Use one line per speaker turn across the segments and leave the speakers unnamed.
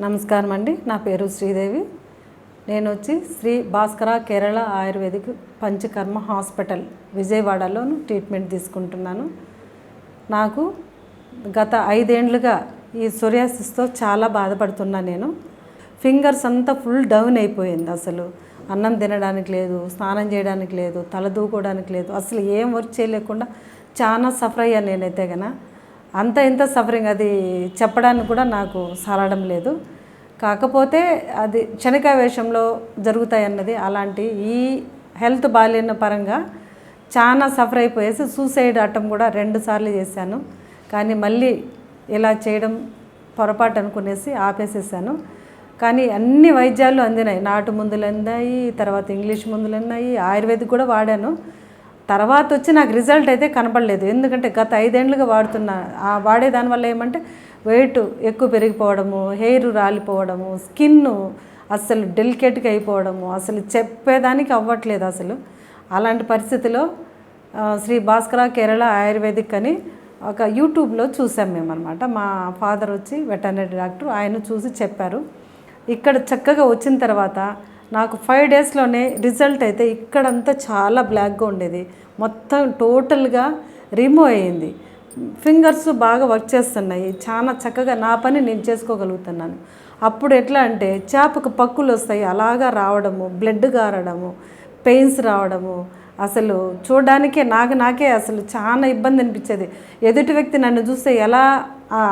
నమస్కారం అండి. నా పేరు శ్రీదేవి. నేను వచ్చి శ్రీ భాస్కర కేరళ ఆయుర్వేదిక్ పంచకర్మ హాస్పిటల్ విజయవాడలో ట్రీట్మెంట్ తీసుకుంటున్నాను. నాకు గత 5 ఏళ్లుగా ఈ సోరియాసిస్తో చాలా బాధపడుతున్నాను. నేను ఫింగర్స్ అంతా ఫుల్ డౌన్ అయిపోయింది. అసలు అన్నం తినడానికి లేదు, స్నానం చేయడానికి లేదు, తల దూకోవడానికి లేదు, అసలు ఏం వర్క్ చేయలేకుండా చాలా సఫర్ అయ్యాను నేనైతే గన. అంత ఇంత సఫరింగ్ అది చెప్పడానికి కూడా నాకు సాలడం లేదు. కాకపోతే అది క్షణికావేశంలో జరుగుతాయన్నది అలాంటి ఈ హెల్త్ బాగాలేని పరంగా చాలా సఫర్ అయిపోయేసి సూసైడ్ అటెంప్ట్ కూడా 2 సార్లు చేశాను. కానీ మళ్ళీ ఇలా చేయడం పొరపాటు అనుకునేసి ఆపేసేసాను. కానీ అన్ని వైద్యాలు అందినాయి. నాటు మందులు అందాయి, తర్వాత ఇంగ్లీష్ మందులు అన్నాయి, ఆయుర్వేదిక్ కూడా వాడాను. తర్వాత వచ్చి నాకు రిజల్ట్ అయితే కనపడలేదు. ఎందుకంటే గత 5 ఏళ్ళుగా వాడే దానివల్ల ఏమంటే వెయిట్ ఎక్కువ పెరిగిపోవడము, హెయిర్ రాలిపోవడము, స్కిన్ అసలు డెలికేట్గా అయిపోవడము, అసలు చెప్పేదానికి అవ్వట్లేదు అసలు. అలాంటి పరిస్థితిలో శ్రీ భాస్కర కేరళ ఆయుర్వేదిక్ అని ఒక యూట్యూబ్లో చూసాం మేము అనమాట. మా ఫాదర్ వచ్చి వెటర్నరీ డాక్టర్, ఆయన చూసి చెప్పారు. ఇక్కడ చక్కగా వచ్చిన తర్వాత నాకు 5 డేస్లోనే రిజల్ట్ అయితే ఇక్కడంతా చాలా బ్లాక్గా ఉండేది, మొత్తం టోటల్గా రిమూవ్ అయ్యింది. ఫింగర్స్ బాగా వర్క్ చేస్తున్నాయి, చాలా చక్కగా నా పని నేను చేసుకోగలుగుతున్నాను. అప్పుడు ఎట్లా అంటే చేపకు పక్కులు వస్తాయి అలాగా రావడము, బ్లడ్ గారడము, పెయిన్స్ రావడము, అసలు చూడడానికే నాకే అసలు చాలా ఇబ్బంది అనిపించేది. ఎదుటి వ్యక్తి నన్ను చూస్తే ఎలా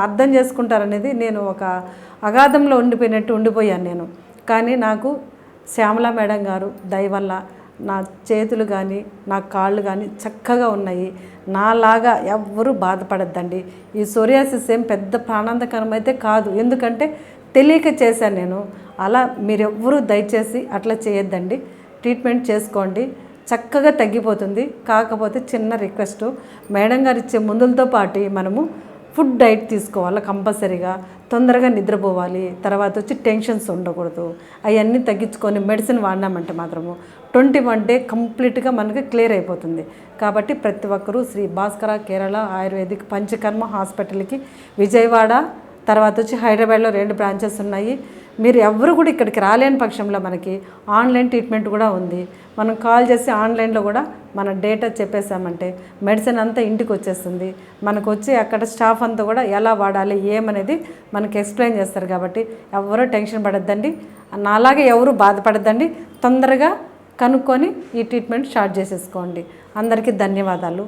అర్థం చేసుకుంటారనేది నేను ఒక అగాధంలో ఉండిపోయాను నేను. కానీ నాకు శ్యామల మేడం గారు దయ వల్ల నా చేతులు కానీ నా కాళ్ళు కానీ చక్కగా ఉన్నాయి. నాలాగా ఎవ్వరూ బాధపడద్దండి. ఈ సోరియాసిస్ ఏం పెద్ద ప్రాణాంతకరం అయితే కాదు, ఎందుకంటే తెలియక చేశాను నేను. అలా మీరెవ్వరూ దయచేసి అట్లా చేయొద్దండి. ట్రీట్మెంట్ చేసుకోండి, చక్కగా తగ్గిపోతుంది. కాకపోతే చిన్న రిక్వెస్ట్, మేడం గారు ఇచ్చే మందులతో పాటు మనము ఫుడ్ డైట్ తీసుకోవాలి కంపల్సరీగా. తొందరగా నిద్రపోవాలి, తర్వాత వచ్చి టెన్షన్స్ ఉండకూడదు. అవన్నీ తగ్గించుకొని మెడిసిన్ వాడినామంటే మాత్రము 21 డే కంప్లీట్గా మనకి క్లియర్ అయిపోతుంది. కాబట్టి ప్రతి ఒక్కరూ శ్రీ భాస్కర కేరళ ఆయుర్వేదిక్ పంచకర్మ హాస్పిటల్కి విజయవాడ, తర్వాత వచ్చి హైదరాబాద్లో 2 బ్రాంచెస్ ఉన్నాయి. మీరు ఎవరు కూడా ఇక్కడికి రాలేని పక్షంలో మనకి ఆన్లైన్ ట్రీట్మెంట్ కూడా ఉంది. మనం కాల్ చేసి ఆన్లైన్లో కూడా మన డేటా చెప్పేసామంటే మెడిసిన్ అంతా ఇంటికి వచ్చేస్తుంది. మనకు వచ్చి అక్కడ స్టాఫ్ అంతా కూడా ఎలా వాడాలి ఏమనేది మనకి ఎక్స్ప్లెయిన్ చేస్తారు. కాబట్టి ఎవరూ టెన్షన్ పడద్దండి, నాలాగే ఎవరు బాధపడద్దండి. తొందరగా కనుక్కొని ఈ ట్రీట్మెంట్ స్టార్ట్ చేసేసుకోండి. అందరికీ ధన్యవాదాలు.